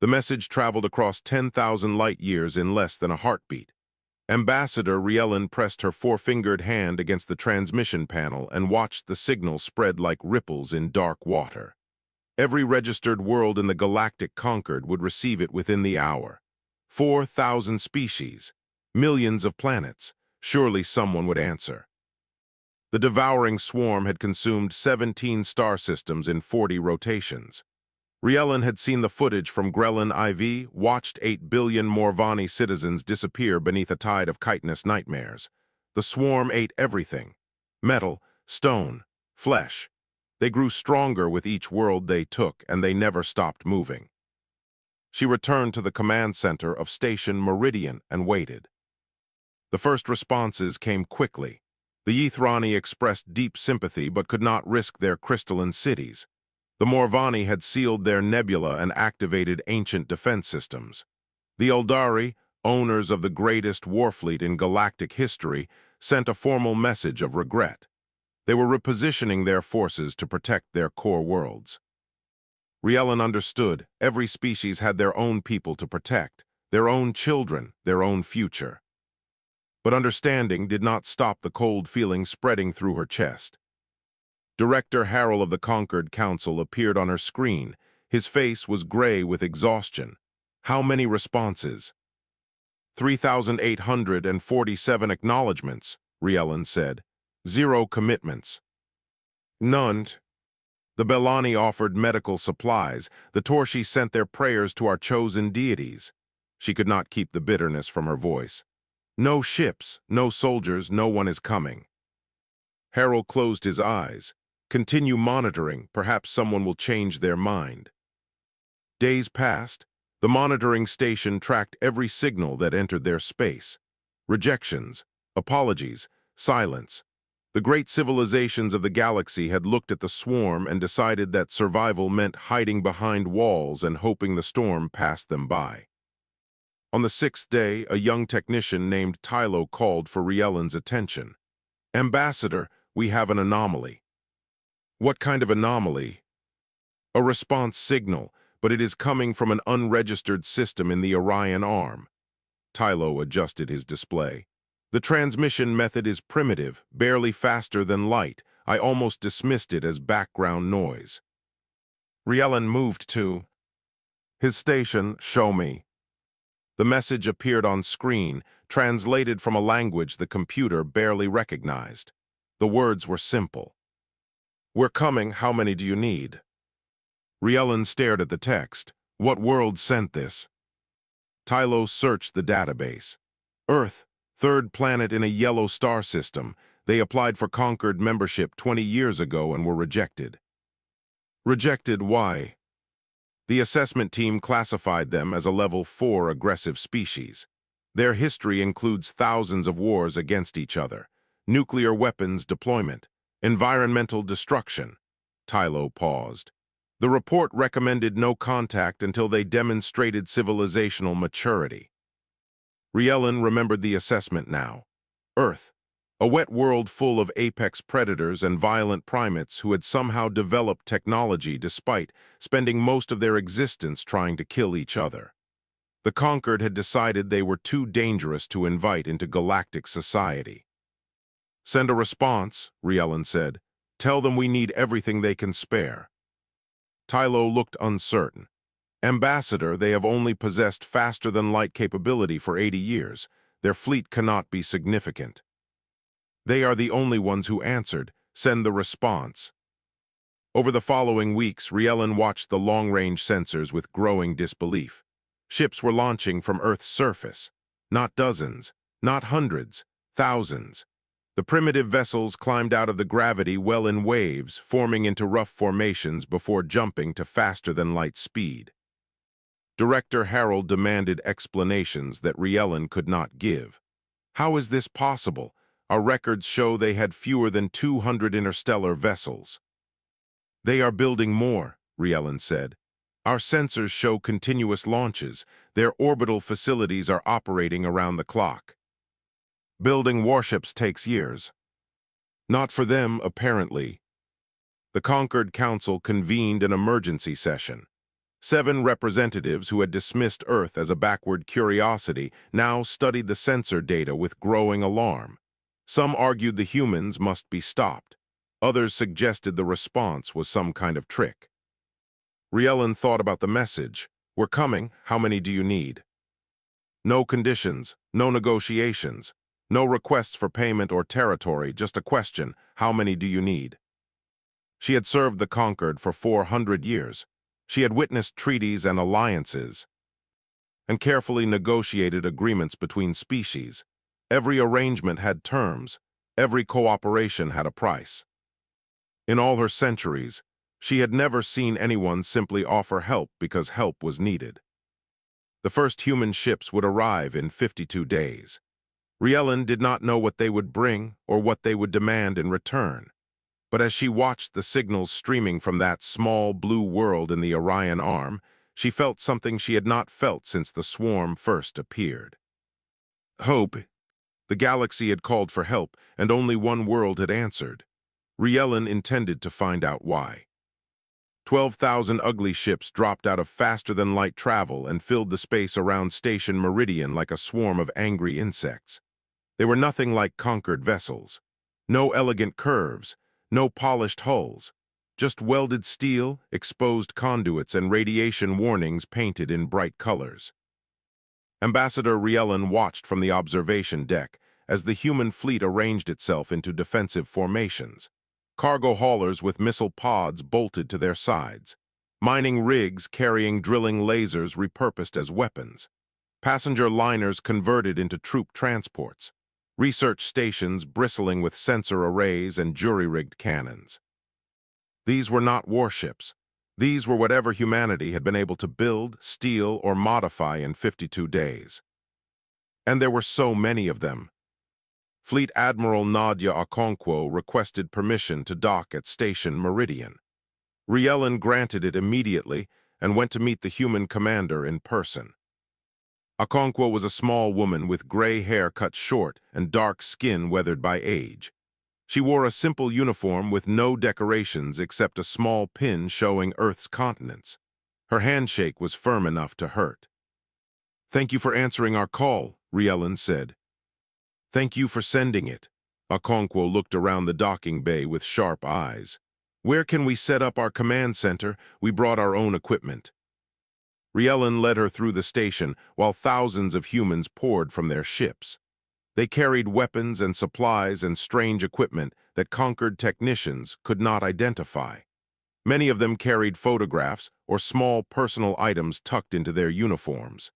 The message traveled across 10,000 light-years in less than a heartbeat. Ambassador Riellen pressed her four-fingered hand against the transmission panel and watched the signal spread like ripples in dark water. Every registered world in the galactic conquered would receive it within the hour. 4,000 species, millions of planets. Surely someone would answer. The devouring swarm had consumed 17 star systems in 40 rotations. Riellen had seen the footage from Grelin IV, watched 8 billion Morvani citizens disappear beneath a tide of chitinous nightmares. The swarm ate everything. Metal, stone, flesh. They grew stronger with each world they took, and they never stopped moving. She returned to the command center of Station Meridian and waited. The first responses came quickly. The Ythrani expressed deep sympathy but could not risk their crystalline cities. The Morvani had sealed their nebula and activated ancient defense systems. The Eldari, owners of the greatest warfleet in galactic history, sent a formal message of regret. They were repositioning their forces to protect their core worlds. Riellen understood every species had their own people to protect, their own children, their own future. But understanding did not stop the cold feeling spreading through her chest. Director Harrell of the Conquered Council appeared on her screen. His face was gray with exhaustion. How many responses? 3,847 acknowledgements, Riellen said. 0 commitments. None. The Bellani offered medical supplies. The Torshi sent their prayers to our chosen deities. She could not keep the bitterness from her voice. No ships, no soldiers, no one is coming. Harrell closed his eyes. Continue monitoring, perhaps someone will change their mind. Days passed. The monitoring station tracked every signal that entered their space. Rejections, apologies, silence. The great civilizations of the galaxy had looked at the swarm and decided that survival meant hiding behind walls and hoping the storm passed them by. On the 6th day, a young technician named Tylo called for Riellen's attention. Ambassador, we have an anomaly. What kind of anomaly? A response signal, but it is coming from an unregistered system in the Orion arm. Tylo adjusted his display. The transmission method is primitive, barely faster than light. I almost dismissed it as background noise. Riellen moved to his station. Show me. The message appeared on screen, translated from a language the computer barely recognized. The words were simple. We're coming, how many do you need? Riellen stared at the text. What world sent this? Tylo searched the database. Earth, 3rd planet in a yellow star system. They applied for Conquered membership 20 years ago and were rejected. Rejected why? The assessment team classified them as a level 4 aggressive species. Their history includes thousands of wars against each other, nuclear weapons deployment, environmental destruction. Tylo paused. The report recommended no contact until they demonstrated civilizational maturity. Riellen remembered the assessment now. Earth, a wet world full of apex predators and violent primates who had somehow developed technology despite spending most of their existence trying to kill each other. The Conquered had decided they were too dangerous to invite into galactic society. Send a response, Riellen said. Tell them we need everything they can spare. Tylo looked uncertain. Ambassador, they have only possessed faster-than-light capability for 80 years. Their fleet cannot be significant. They are the only ones who answered. Send the response. Over the following weeks, Riellen watched the long-range sensors with growing disbelief. Ships were launching from Earth's surface. Not dozens, not hundreds, thousands. The primitive vessels climbed out of the gravity well in waves, forming into rough formations before jumping to faster-than-light speed. Director Harrell demanded explanations that Riellen could not give. How is this possible? Our records show they had fewer than 200 interstellar vessels. They are building more, Riellen said. Our sensors show continuous launches. Their orbital facilities are operating around the clock. Building warships takes years. Not for them, apparently. The Conquered Council convened an emergency session. 7 representatives who had dismissed Earth as a backward curiosity now studied the sensor data with growing alarm. Some argued the humans must be stopped. Others suggested the response was some kind of trick. Riellen thought about the message. "We're coming. How many do you need?" No conditions, no negotiations, no requests for payment or territory, just a question: how many do you need? She had served the conquered for 400 years. She had witnessed treaties and alliances, and carefully negotiated agreements between species. Every arrangement had terms. Every cooperation had a price. In all her centuries, she had never seen anyone simply offer help because help was needed. The first human ships would arrive in 52 days. Riellen did not know what they would bring or what they would demand in return. But as she watched the signals streaming from that small blue world in the Orion Arm, she felt something she had not felt since the swarm first appeared. Hope. The galaxy had called for help, and only one world had answered. Riellen intended to find out why. 12,000 ugly ships dropped out of faster-than-light travel and filled the space around Station Meridian like a swarm of angry insects. They were nothing like conquered vessels. No elegant curves, no polished hulls, just welded steel, exposed conduits, and radiation warnings painted in bright colors. Ambassador Riellen watched from the observation deck as the human fleet arranged itself into defensive formations. Cargo haulers with missile pods bolted to their sides. Mining rigs carrying drilling lasers repurposed as weapons. Passenger liners converted into troop transports. Research stations bristling with sensor arrays and jury-rigged cannons. These were not warships. These were whatever humanity had been able to build, steal, or modify in 52 days. And there were so many of them. Fleet Admiral Nadia Okonkwo requested permission to dock at Station Meridian. Riellen granted it immediately and went to meet the human commander in person. Okonkwo was a small woman with gray hair cut short and dark skin weathered by age. She wore a simple uniform with no decorations except a small pin showing Earth's continents. Her handshake was firm enough to hurt. "Thank you for answering our call," Riellen said. "Thank you for sending it." Okonkwo looked around the docking bay with sharp eyes. "Where can we set up our command center? We brought our own equipment." Riellen led her through the station while thousands of humans poured from their ships. They carried weapons and supplies and strange equipment that conquered technicians could not identify. Many of them carried photographs or small personal items tucked into their uniforms.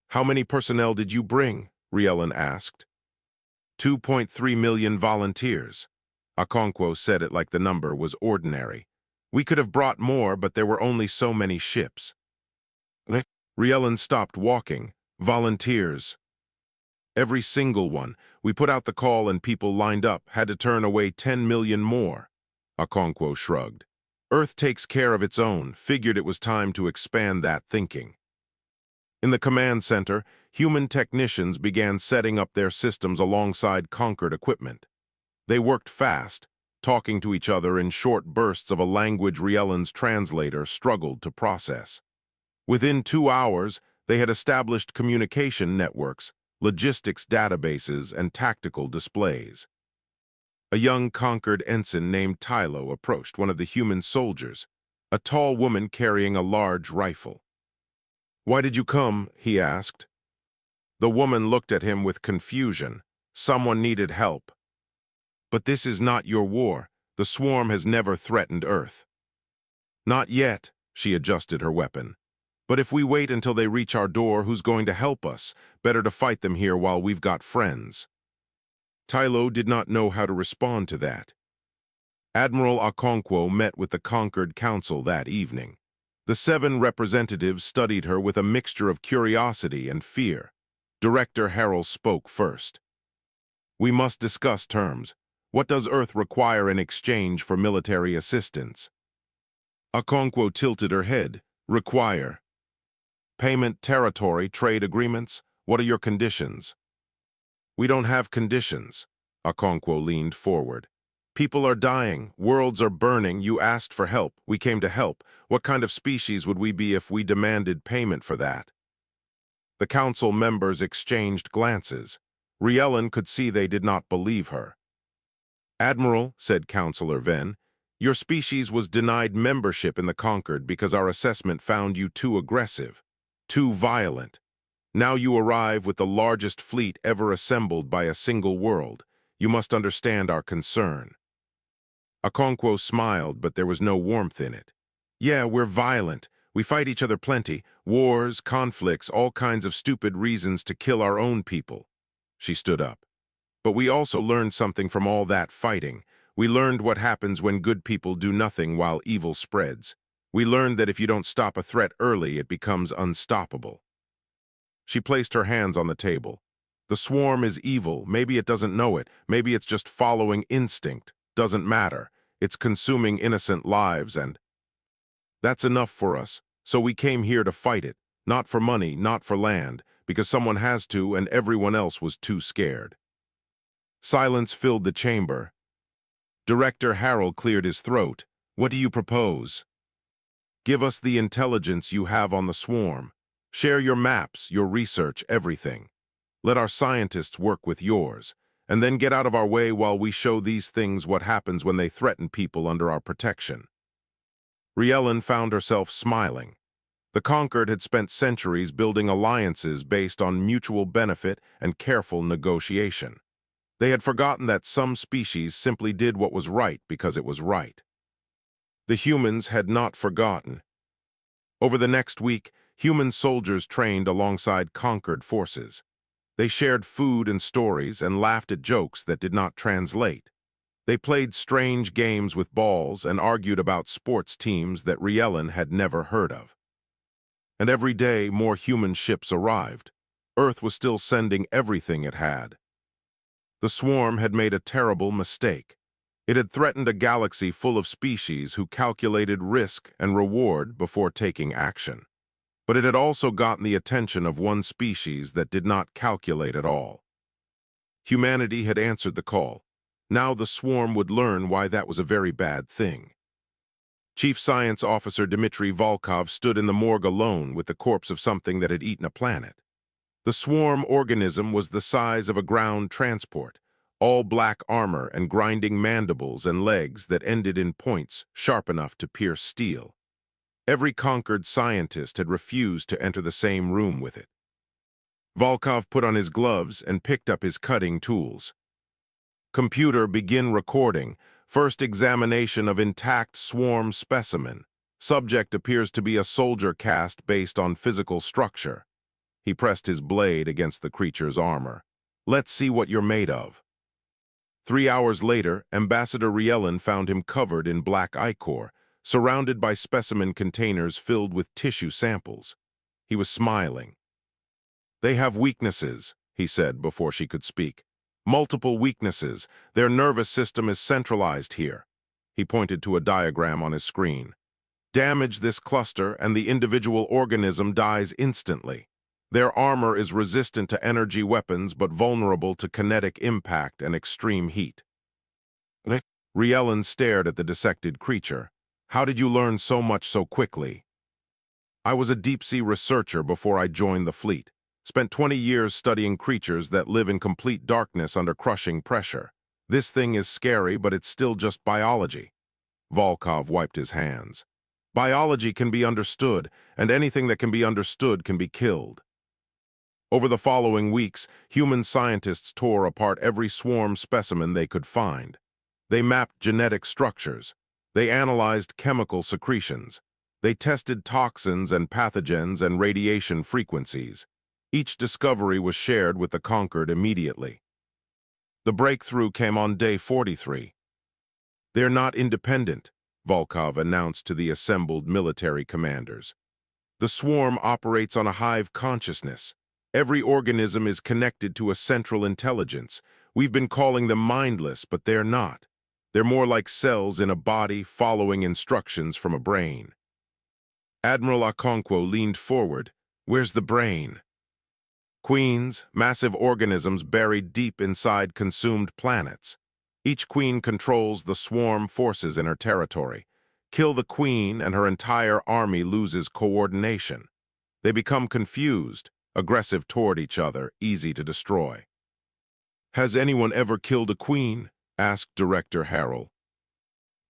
"How many personnel did you bring?" Riellen asked. 2.3 million volunteers. Okonkwo said it like the number was ordinary. "We could have brought more, but there were only so many ships." Riellen stopped walking. "Volunteers. Every single one. We put out the call and people lined up, had to turn away 10 million more." Okonkwo shrugged. "Earth takes care of its own, figured it was time to expand that thinking." In the command center, human technicians began setting up their systems alongside conquered equipment. They worked fast, talking to each other in short bursts of a language Riellen's translator struggled to process. Within 2 hours, they had established communication networks, logistics databases, and tactical displays. A young conquered ensign named Tylo approached one of the human soldiers, a tall woman carrying a large rifle. "Why did you come?" he asked. The woman looked at him with confusion. "Someone needed help." "But this is not your war. The swarm has never threatened Earth." "Not yet," she adjusted her weapon. "But if we wait until they reach our door, who's going to help us? Better to fight them here while we've got friends." Tylo did not know how to respond to that. Admiral Okonkwo met with the conquered council that evening. The 7 representatives studied her with a mixture of curiosity and fear. Director Harrell spoke first. "We must discuss terms. What does Earth require in exchange for military assistance?" Okonkwo tilted her head. "Require. Payment, territory, trade agreements. What are your conditions?" "We don't have conditions." Okonkwo leaned forward. People are dying, worlds are burning, you asked for help, we came to help. What kind of species would we be if we demanded payment for that? The council members exchanged glances. Riellen could see they did not believe her. Admiral, said Counselor Venn, your species was denied membership in the Concord because our assessment found you too aggressive, too violent. Now you arrive with the largest fleet ever assembled by a single world. You must understand our concern. Okonkwo smiled, but there was no warmth in it. Yeah, we're violent. We fight each other plenty. Wars, conflicts, all kinds of stupid reasons to kill our own people. She stood up. But we also learned something from all that fighting. We learned what happens when good people do nothing while evil spreads. We learned that if you don't stop a threat early, it becomes unstoppable. She placed her hands on the table. The swarm is evil. Maybe it doesn't know it. Maybe it's just following instinct. Doesn't matter. It's consuming innocent lives, and that's enough for us. So we came here to fight it. Not for money, not for land, because someone has to and everyone else was too scared. Silence filled the chamber. Director Harold cleared his throat. What do you propose? Give us the intelligence you have on the swarm. Share your maps, your research, everything. Let our scientists work with yours, and then get out of our way while we show these things what happens when they threaten people under our protection. Riellen found herself smiling. The Concord had spent centuries building alliances based on mutual benefit and careful negotiation. They had forgotten that some species simply did what was right because it was right. The humans had not forgotten. Over the next week, human soldiers trained alongside Concord forces. They shared food and stories and laughed at jokes that did not translate. They played strange games with balls and argued about sports teams that Riellen had never heard of. And every day, more human ships arrived. Earth was still sending everything it had. The swarm had made a terrible mistake. It had threatened a galaxy full of species who calculated risk and reward before taking action. But it had also gotten the attention of one species that did not calculate at all. Humanity had answered the call. Now the swarm would learn why that was a very bad thing. Chief Science Officer Dmitry Volkov stood in the morgue alone with the corpse of something that had eaten a planet. The swarm organism was the size of a ground transport, all black armor and grinding mandibles and legs that ended in points sharp enough to pierce steel. Every conquered scientist had refused to enter the same room with it. Volkov put on his gloves and picked up his cutting tools. Computer, begin recording. First examination of intact swarm specimen. Subject appears to be a soldier caste based on physical structure. He pressed his blade against the creature's armor. Let's see what you're made of. 3 hours later, Ambassador Riellen found him covered in black ichor, surrounded by specimen containers filled with tissue samples. He was smiling. They have weaknesses, he said before she could speak. Multiple weaknesses. Their nervous system is centralized here. He pointed to a diagram on his screen. Damage this cluster and the individual organism dies instantly. Their armor is resistant to energy weapons but vulnerable to kinetic impact and extreme heat. Riellen stared at the dissected creature. How did you learn so much so quickly? I was a deep-sea researcher before I joined the fleet. Spent 20 years studying creatures that live in complete darkness under crushing pressure. This thing is scary, but it's still just biology. Volkov wiped his hands. Biology can be understood, and anything that can be understood can be killed. Over the following weeks, human scientists tore apart every swarm specimen they could find. They mapped genetic structures. They analyzed chemical secretions. They tested toxins and pathogens and radiation frequencies. Each discovery was shared with the Conquered immediately. The breakthrough came on day 43. They're not independent, Volkov announced to the assembled military commanders. The swarm operates on a hive consciousness. Every organism is connected to a central intelligence. We've been calling them mindless, but they're not. They're more like cells in a body following instructions from a brain. Admiral Okonkwo leaned forward. Where's the brain? Queens, massive organisms buried deep inside consumed planets. Each queen controls the swarm forces in her territory. Kill the queen and her entire army loses coordination. They become confused, aggressive toward each other, easy to destroy. "Has anyone ever killed a queen?" asked Director Harrell.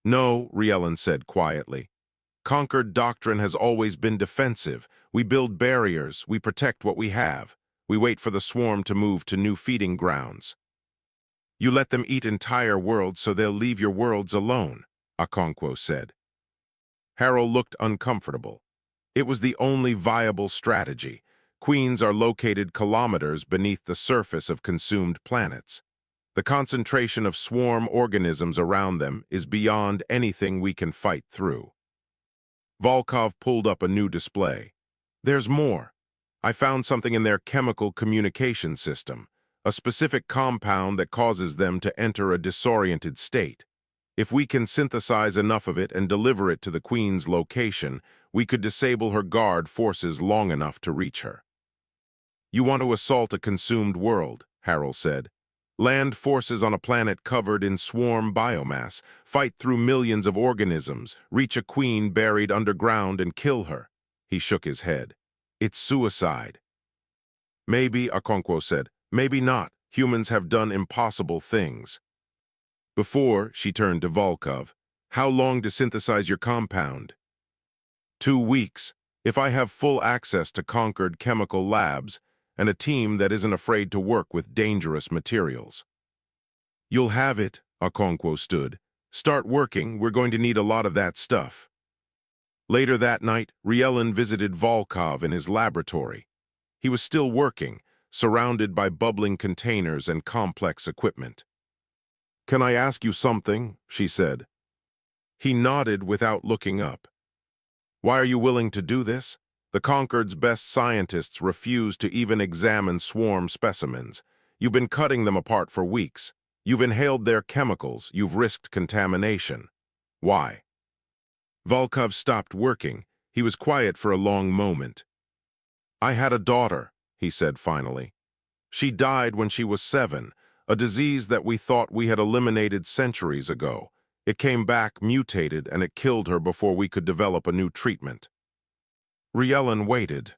"No," Riellen said quietly. "Conquered doctrine has always been defensive. We build barriers, we protect what we have. We wait for the swarm to move to new feeding grounds." "You let them eat entire worlds so they'll leave your worlds alone," Okonkwo said. Harrell looked uncomfortable. It was the only viable strategy. Queens are located kilometers beneath the surface of consumed planets. The concentration of swarm organisms around them is beyond anything we can fight through. Volkov pulled up a new display. "There's more. I found something in their chemical communication system, a specific compound that causes them to enter a disoriented state. If we can synthesize enough of it and deliver it to the Queen's location, we could disable her guard forces long enough to reach her." "You want to assault a consumed world," Harrell said. "Land forces on a planet covered in swarm biomass, fight through millions of organisms, reach a queen buried underground and kill her." He shook his head. "It's suicide." "Maybe," Okonkwo said. "Maybe not. Humans have done impossible things." Before, she turned to Volkov. "How long to synthesize your compound?" 2 weeks, if I have full access to conquered chemical labs and a team that isn't afraid to work with dangerous materials." "You'll have it," Okonkwo stood. "Start working, we're going to need a lot of that stuff." Later that night, Riellen visited Volkov in his laboratory. He was still working, surrounded by bubbling containers and complex equipment. "Can I ask you something?" she said. He nodded without looking up. "Why are you willing to do this? The Conquered's best scientists refuse to even examine swarm specimens. You've been cutting them apart for weeks. You've inhaled their chemicals. You've risked contamination. Why?" Volkov stopped working. He was quiet for a long moment. "I had a daughter," he said finally. "She died when she was 7, a disease that we thought we had eliminated centuries ago. It came back mutated and it killed her before we could develop a new treatment." Riellen waited.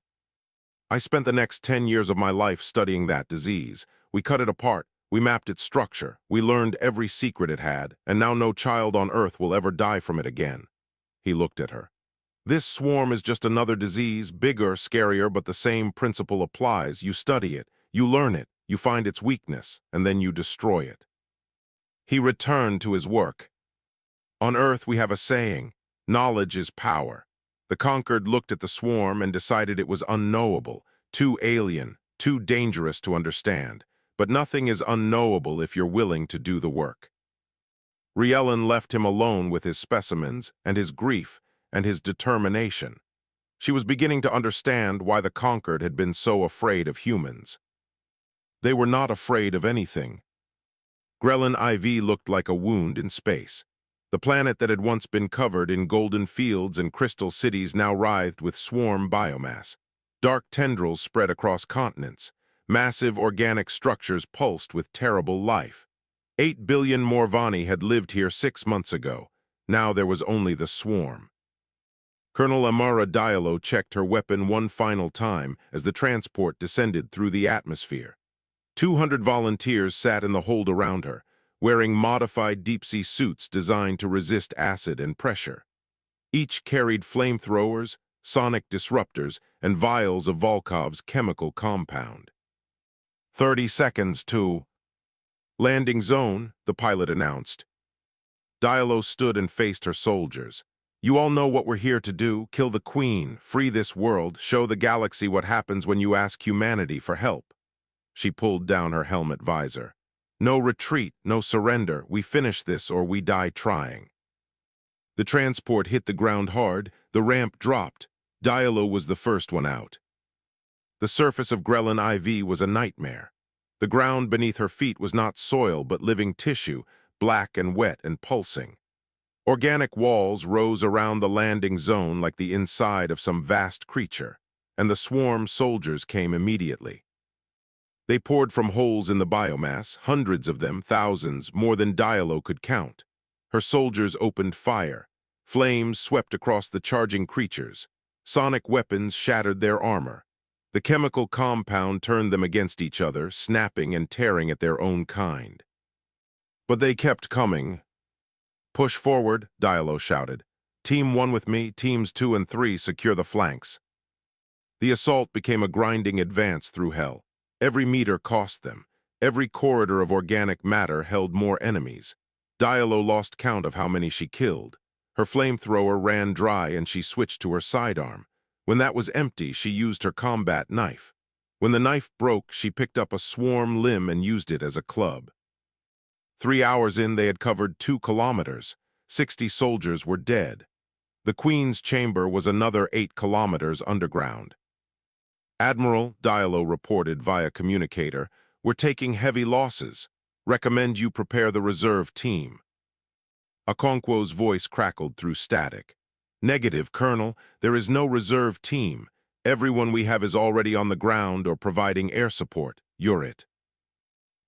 "I spent the next 10 years of my life studying that disease. We cut it apart, we mapped its structure, we learned every secret it had, and now no child on Earth will ever die from it again." He looked at her. "This swarm is just another disease, bigger, scarier, but the same principle applies. You study it, you learn it, you find its weakness, and then you destroy it." He returned to his work. "On Earth we have a saying, knowledge is power." The Conquered looked at the swarm and decided it was unknowable, too alien, too dangerous to understand. But nothing is unknowable if you're willing to do the work. Riellen left him alone with his specimens and his grief and his determination. She was beginning to understand why the Conquered had been so afraid of humans. They were not afraid of anything. Grelin IV looked like a wound in space. The planet that had once been covered in golden fields and crystal cities now writhed with swarm biomass. Dark tendrils spread across continents. Massive organic structures pulsed with terrible life. 8 billion Morvani had lived here 6 months ago. Now there was only the swarm. Colonel Amara Diallo checked her weapon one final time as the transport descended through the atmosphere. 200 volunteers sat in the hold around her, wearing modified deep-sea suits designed to resist acid and pressure. Each carried flamethrowers, sonic disruptors, and vials of Volkov's chemical compound. 30 seconds to landing zone, the pilot announced. Diallo stood and faced her soldiers. "You all know what we're here to do, kill the Queen, free this world, show the galaxy what happens when you ask humanity for help." She pulled down her helmet visor. "No retreat, no surrender. We finish this or we die trying." The transport hit the ground hard, the ramp dropped. Diallo was the first one out. The surface of Grelin IV was a nightmare. The ground beneath her feet was not soil but living tissue, black and wet and pulsing. Organic walls rose around the landing zone like the inside of some vast creature, and the swarm soldiers came immediately. They poured from holes in the biomass, hundreds of them, thousands, more than Dialo could count. Her soldiers opened fire. Flames swept across the charging creatures. Sonic weapons shattered their armor. The chemical compound turned them against each other, snapping and tearing at their own kind. But they kept coming. "Push forward," Dialo shouted. "Team 1 with me, teams 2 and 3 secure the flanks." The assault became a grinding advance through hell. Every meter cost them. Every corridor of organic matter held more enemies. Dialo lost count of how many she killed. Her flamethrower ran dry and she switched to her sidearm. When that was empty, she used her combat knife. When the knife broke, she picked up a swarm limb and used it as a club. 3 hours in, they had covered 2 kilometers. 60 soldiers were dead. The Queen's chamber was another 8 kilometers underground. "Admiral," Dialo reported via communicator, "we're taking heavy losses. Recommend you prepare the reserve team." Okonkwo's voice crackled through static. "Negative, Colonel. There is no reserve team. Everyone we have is already on the ground or providing air support. You're it."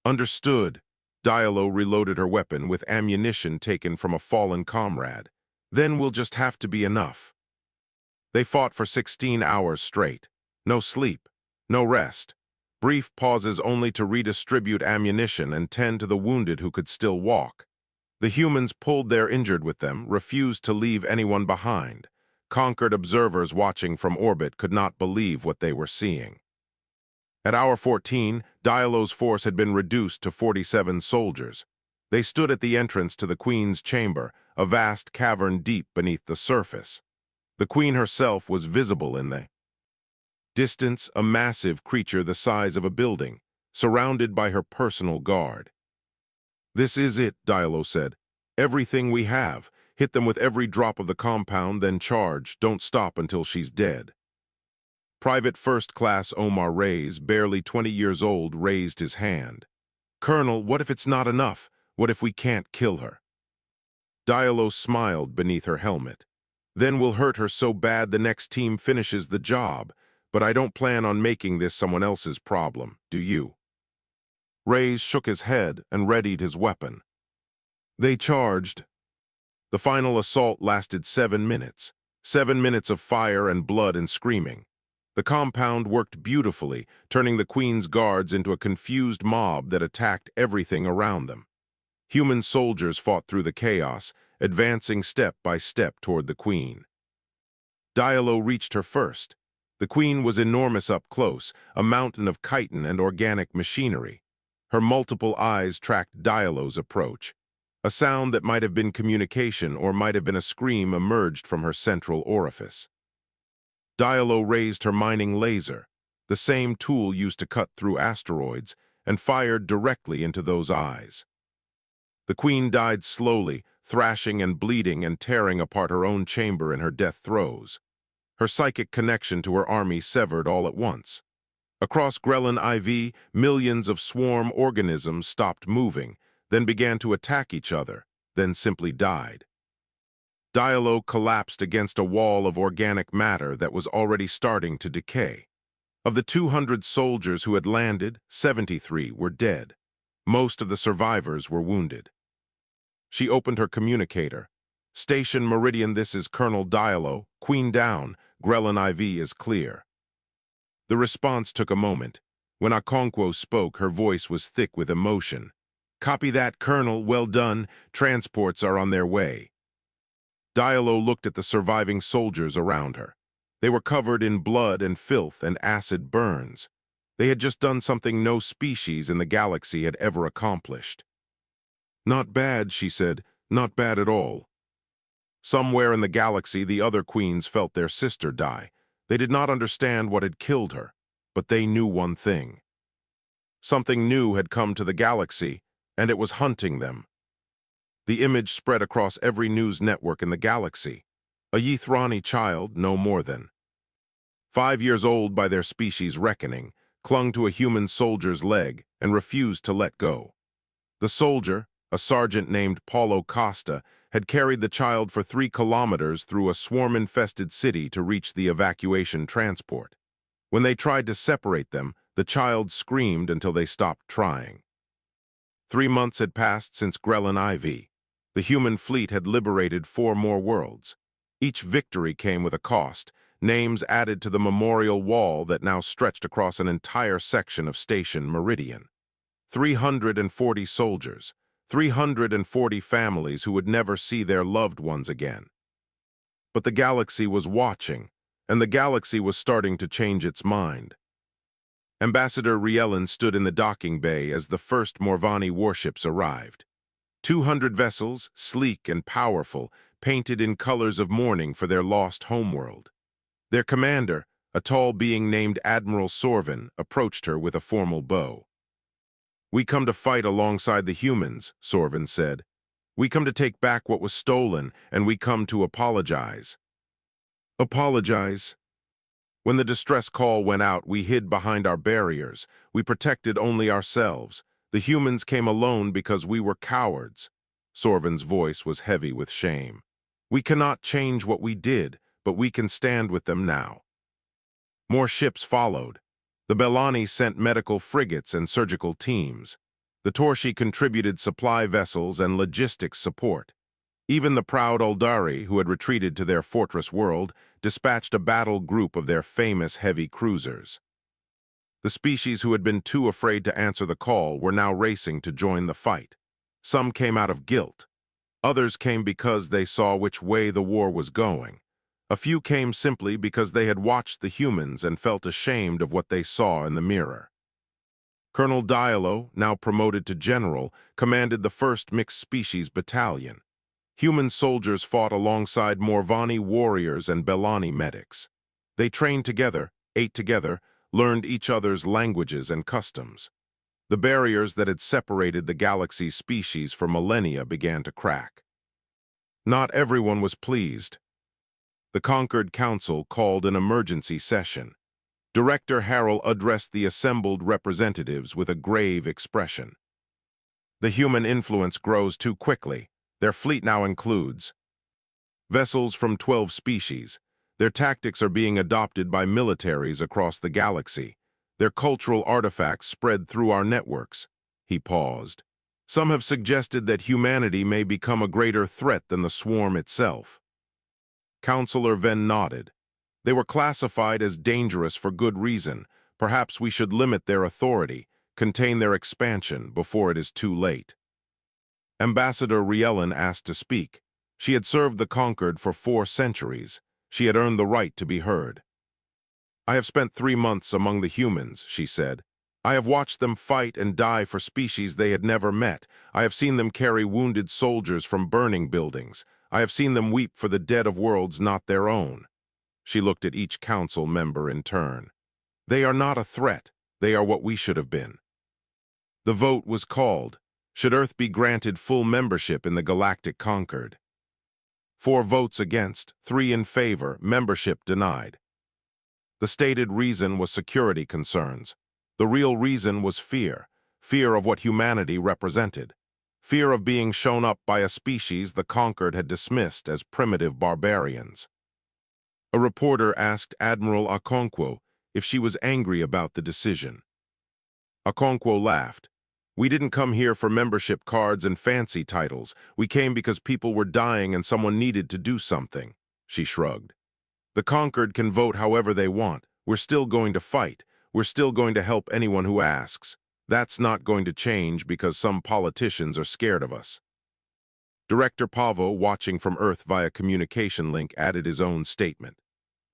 "Understood." Dialo reloaded her weapon with ammunition taken from a fallen comrade. "Then we'll just have to be enough." They fought for 16 hours straight. No sleep, no rest. Brief pauses only to redistribute ammunition and tend to the wounded who could still walk. The humans pulled their injured with them, refused to leave anyone behind. Conquered observers watching from orbit could not believe what they were seeing. At hour 14, Dialo's force had been reduced to 47 soldiers. They stood at the entrance to the Queen's chamber, a vast cavern deep beneath the surface. The Queen herself was visible in the distance, a massive creature the size of a building, surrounded by her personal guard. "This is it," Dialo said. "Everything we have. Hit them with every drop of the compound, then charge. Don't stop until she's dead." Private First Class Omar Reyes, barely 20 years old, raised his hand. "Colonel, what if it's not enough? What if we can't kill her?" Dialo smiled beneath her helmet. "Then we'll hurt her so bad the next team finishes the job. But I don't plan on making this someone else's problem, do you?" Reyes shook his head and readied his weapon. They charged. The final assault lasted 7 minutes. 7 minutes of fire and blood and screaming. The compound worked beautifully, turning the Queen's guards into a confused mob that attacked everything around them. Human soldiers fought through the chaos, advancing step by step toward the Queen. Dialo reached her first. The Queen was enormous up close, a mountain of chitin and organic machinery. Her multiple eyes tracked Dialo's approach. A sound that might have been communication or might have been a scream emerged from her central orifice. Dialo raised her mining laser, the same tool used to cut through asteroids, and fired directly into those eyes. The Queen died slowly, thrashing and bleeding and tearing apart her own chamber in her death throes. Her psychic connection to her army severed all at once. Across Grelin IV, millions of swarm organisms stopped moving, then began to attack each other, then simply died. Dialo collapsed against a wall of organic matter that was already starting to decay. Of the 200 soldiers who had landed, 73 were dead. Most of the survivors were wounded. She opened her communicator. "Station Meridian, this is Colonel Dialo. Queen down. Grelin IV is clear." The response took a moment. When Okonkwo spoke, her voice was thick with emotion. "Copy that, Colonel. Well done. Transports are on their way." Dialo looked at the surviving soldiers around her. They were covered in blood and filth and acid burns. They had just done something no species in the galaxy had ever accomplished. "Not bad," she said. "Not bad at all." Somewhere in the galaxy, the other queens felt their sister die. They did not understand what had killed her, but they knew one thing. Something new had come to the galaxy, and it was hunting them. The image spread across every news network in the galaxy. A Yithrani child, no more than 5 years old by their species' reckoning, clung to a human soldier's leg and refused to let go. The soldier, a sergeant named Paulo Costa, had carried the child for 3 kilometers through a swarm-infested city to reach the evacuation transport. When they tried to separate them, The child screamed until they stopped trying. 3 months had passed since Grell and Ivy. The human fleet had liberated 4 more worlds. Each victory came with a cost, names added to the memorial wall that now stretched across an entire section of Station Meridian. 340 soldiers, 340 families who would never see their loved ones again. But the galaxy was watching, and the galaxy was starting to change its mind. Ambassador Riellen stood in the docking bay as the first Morvani warships arrived. 200 vessels, sleek and powerful, painted in colors of mourning for their lost homeworld. Their commander, a tall being named Admiral Sorvin, approached her with a formal bow. "We come to fight alongside the humans," Sorvin said. "We come to take back what was stolen, and we come to apologize." "Apologize?" When the distress call went out, we hid behind our barriers. We protected only ourselves. The humans came alone because we were cowards. Sorvin's voice was heavy with shame. We cannot change what we did, but we can stand with them now. More ships followed. The Bellani sent medical frigates and surgical teams. The Torshi contributed supply vessels and logistics support. Even the proud Uldari, who had retreated to their fortress world, dispatched a battle group of their famous heavy cruisers. The species who had been too afraid to answer the call were now racing to join the fight. Some came out of guilt. Others came because they saw which way the war was going. A few came simply because they had watched the humans and felt ashamed of what they saw in the mirror. Colonel Diallo, now promoted to general, commanded the 1st Mixed Species Battalion. Human soldiers fought alongside Morvani warriors and Bellani medics. They trained together, ate together, learned each other's languages and customs. The barriers that had separated the galaxy's species for millennia began to crack. Not everyone was pleased. The Conquered Council called an emergency session. Director Harrell addressed the assembled representatives with a grave expression. "The human influence grows too quickly. Their fleet now includes vessels from 12 species. Their tactics are being adopted by militaries across the galaxy. Their cultural artifacts spread through our networks." He paused. "Some have suggested that humanity may become a greater threat than the swarm itself." Counselor Venn nodded. "They were classified as dangerous for good reason. Perhaps we should limit their authority, contain their expansion before it is too late." Ambassador Riellen asked to speak. She had served the Conquered for 4 centuries. She had earned the right to be heard. "I have spent 3 months among the humans," she said. "I have watched them fight and die for species they had never met. I have seen them carry wounded soldiers from burning buildings. I have seen them weep for the dead of worlds not their own." She looked at each council member in turn. "They are not a threat. They are what we should have been." The vote was called. Should Earth be granted full membership in the Galactic Conquered? 4 votes against, 3 in favor, membership denied. The stated reason was security concerns. The real reason was fear. Fear of what humanity represented. Fear of being shown up by a species the Conquered had dismissed as primitive barbarians. A reporter asked Admiral Okonkwo if she was angry about the decision. Okonkwo laughed. "We didn't come here for membership cards and fancy titles. We came because people were dying and someone needed to do something." She shrugged. "The Conquered can vote however they want. We're still going to fight. We're still going to help anyone who asks. That's not going to change because some politicians are scared of us." Director Pavo, watching from Earth via communication link, added his own statement.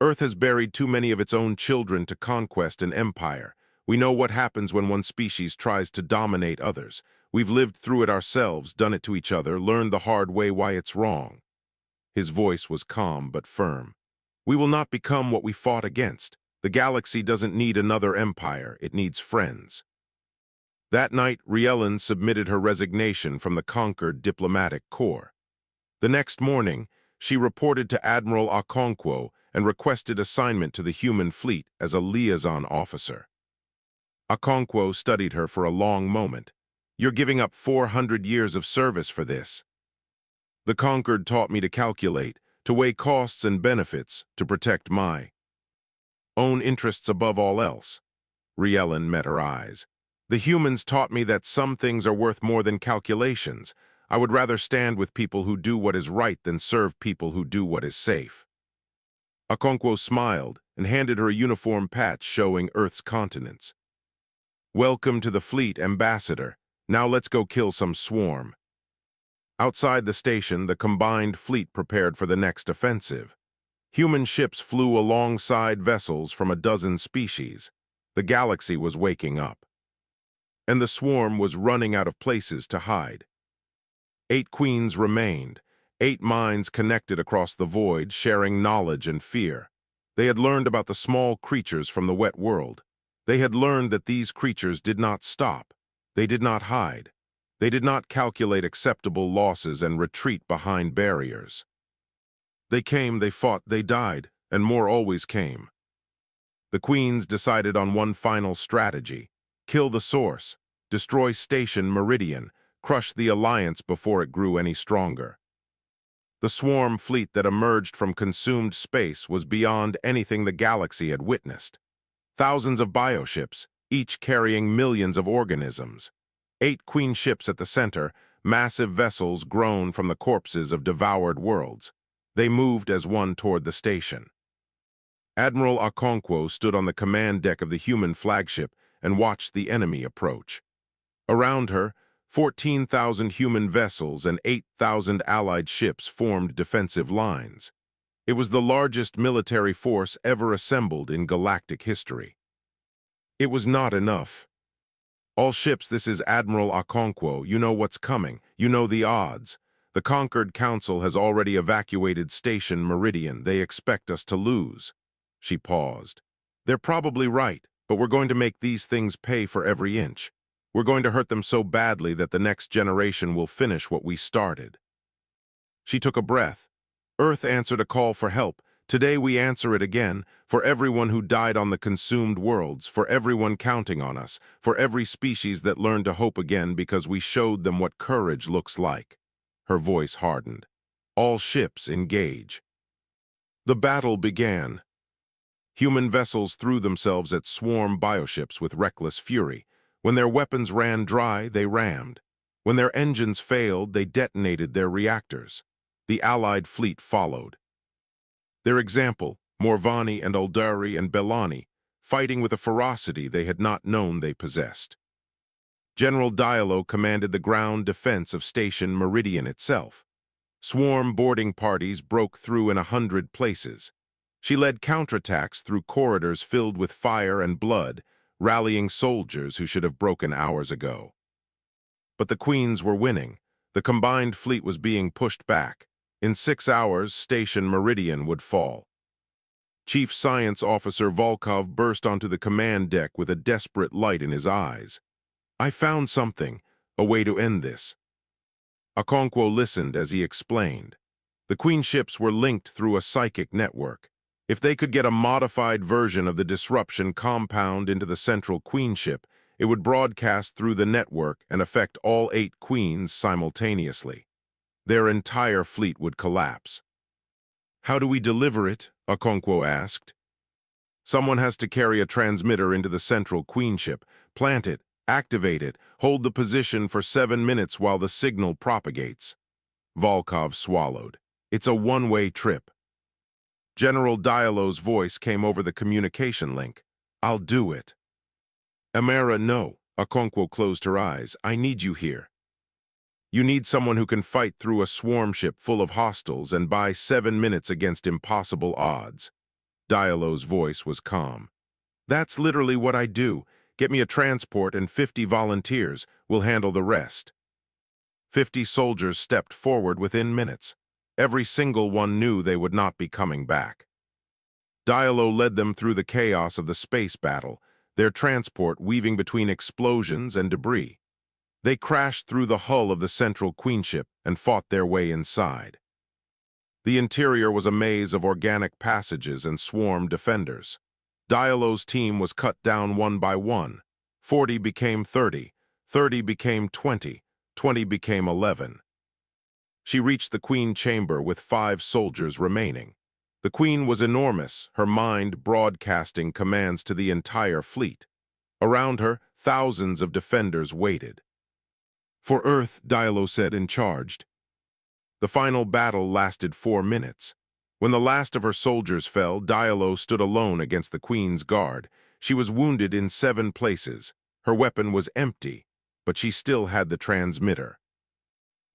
"Earth has buried too many of its own children to conquest and empire. We know what happens when one species tries to dominate others. We've lived through it ourselves, done it to each other, learned the hard way why it's wrong." His voice was calm but firm. "We will not become what we fought against. The galaxy doesn't need another empire, it needs friends." That night, Riellen submitted her resignation from the Conquered Diplomatic Corps. The next morning, she reported to Admiral Okonkwo and requested assignment to the human fleet as a liaison officer. Okonkwo studied her for a long moment. "You're giving up 400 years of service for this." "The Conquered taught me to calculate, to weigh costs and benefits, to protect my own interests above all else." Riellen met her eyes. The humans taught me that some things are worth more than calculations. I would rather stand with people who do what is right than serve people who do what is safe. Okonkwo smiled and handed her a uniform patch showing Earth's continents. Welcome to the fleet, Ambassador. Now let's go kill some swarm. Outside the station, the combined fleet prepared for the next offensive. Human ships flew alongside vessels from a dozen species. The galaxy was waking up. And the swarm was running out of places to hide. 8 queens remained, 8 minds connected across the void, sharing knowledge and fear. They had learned about the small creatures from the wet world. They had learned that these creatures did not stop. They did not hide. They did not calculate acceptable losses and retreat behind barriers. They came, they fought, they died, and more always came. The queens decided on one final strategy: kill the source, destroy Station Meridian, crush the Alliance before it grew any stronger. The swarm fleet that emerged from consumed space was beyond anything the galaxy had witnessed. Thousands of bioships, each carrying millions of organisms. 8 queen ships at the center, massive vessels grown from the corpses of devoured worlds. They moved as one toward the station. Admiral Okonkwo stood on the command deck of the human flagship and watched the enemy approach. Around her, 14,000 human vessels and 8,000 allied ships formed defensive lines. It was the largest military force ever assembled in galactic history. It was not enough. All ships, this is Admiral Okonkwo. You know what's coming. You know the odds. The Conquered Council has already evacuated Station Meridian. They expect us to lose. She paused. They're probably right, but we're going to make these things pay for every inch. We're going to hurt them so badly that the next generation will finish what we started. She took a breath. Earth answered a call for help. Today we answer it again, for everyone who died on the consumed worlds, for everyone counting on us, for every species that learned to hope again because we showed them what courage looks like. Her voice hardened. All ships engage. The battle began. Human vessels threw themselves at swarm bioships with reckless fury. When their weapons ran dry, they rammed. When their engines failed, they detonated their reactors. The Allied fleet followed. Their example, Morvani and Uldari and Bellani, fighting with a ferocity they had not known they possessed. General Diallo commanded the ground defense of Station Meridian itself. Swarm boarding parties broke through in 100 places. She led counterattacks through corridors filled with fire and blood, rallying soldiers who should have broken hours ago. But the queens were winning. The combined fleet was being pushed back. In 6 hours, Station Meridian would fall. Chief Science Officer Volkov burst onto the command deck with a desperate light in his eyes. I found something, a way to end this. Okonkwo listened as he explained. The queen ships were linked through a psychic network. If they could get a modified version of the disruption compound into the central queen ship, it would broadcast through the network and affect all 8 queens simultaneously. Their entire fleet would collapse. How do we deliver it? Okonkwo asked. Someone has to carry a transmitter into the central queen ship, plant it, activate it, hold the position for 7 minutes while the signal propagates. Volkov swallowed. It's a one-way trip. General Diallo's voice came over the communication link. I'll do it. Amara, no. Okonkwo closed her eyes. I need you here. You need someone who can fight through a swarm ship full of hostiles and buy 7 minutes against impossible odds. Diallo's voice was calm. That's literally what I do. Get me a transport and 50 volunteers. We'll handle the rest. 50 soldiers stepped forward within minutes. Every single one knew they would not be coming back. Diallo led them through the chaos of the space battle, their transport weaving between explosions and debris. They crashed through the hull of the central queen ship and fought their way inside. The interior was a maze of organic passages and swarm defenders. Diallo's team was cut down one by one. 40 became 30, 30 became 20, 20 became 11. She reached the queen chamber with 5 soldiers remaining. The queen was enormous, her mind broadcasting commands to the entire fleet. Around her, thousands of defenders waited. "For Earth," Dialo said and charged. The final battle lasted 4 minutes. When the last of her soldiers fell, Dialo stood alone against the Queen's guard. She was wounded in 7 places. Her weapon was empty, but she still had the transmitter.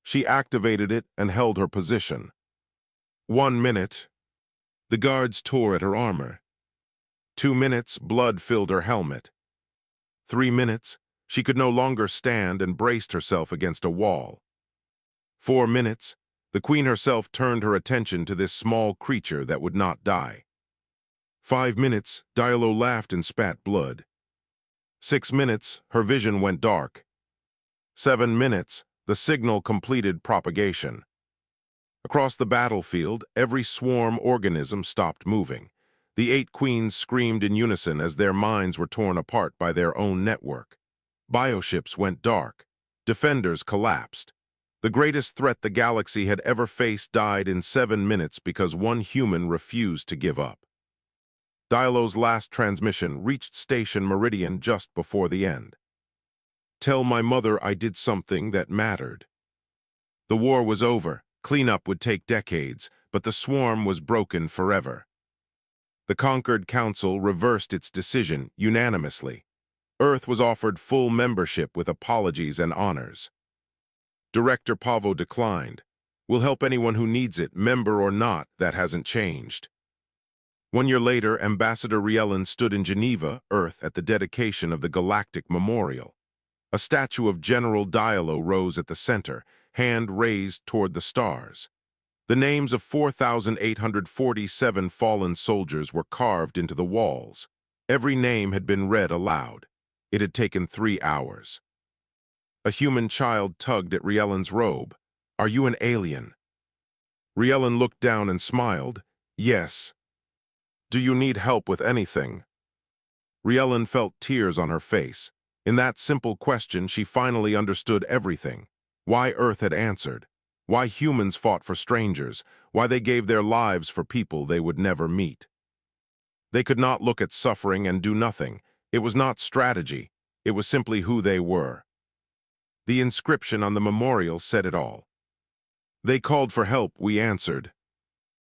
She activated it and held her position. 1 minute. The guards tore at her armor. 2 minutes, blood filled her helmet. 3 minutes, she could no longer stand and braced herself against a wall. 4 minutes, the Queen herself turned her attention to this small creature that would not die. 5 minutes, Dialo laughed and spat blood. 6 minutes, her vision went dark. 7 minutes, the signal completed propagation. Across the battlefield, every swarm organism stopped moving. The 8 queens screamed in unison as their minds were torn apart by their own network. Bioships went dark. Defenders collapsed. The greatest threat the galaxy had ever faced died in 7 minutes because one human refused to give up. Dialo's last transmission reached Station Meridian just before the end. "Tell my mother I did something that mattered." The war was over. Cleanup would take decades, but the swarm was broken forever. The conquered council reversed its decision unanimously. Earth was offered full membership with apologies and honors. Director Pavo declined. "We'll help anyone who needs it, member or not, that hasn't changed." 1 year later, Ambassador Riellen stood in Geneva, Earth, at the dedication of the Galactic Memorial. A statue of General Dialo rose at the center, hand raised toward the stars. The names of 4,847 fallen soldiers were carved into the walls. Every name had been read aloud. It had taken 3 hours. A human child tugged at Riellen's robe. "Are you an alien?" Riellen looked down and smiled. "Yes." "Do you need help with anything?" Riellen felt tears on her face. In that simple question, she finally understood everything. Why Earth had answered. Why humans fought for strangers. Why they gave their lives for people they would never meet. They could not look at suffering and do nothing. It was not strategy. It was simply who they were. The inscription on the memorial said it all. "They called for help, we answered."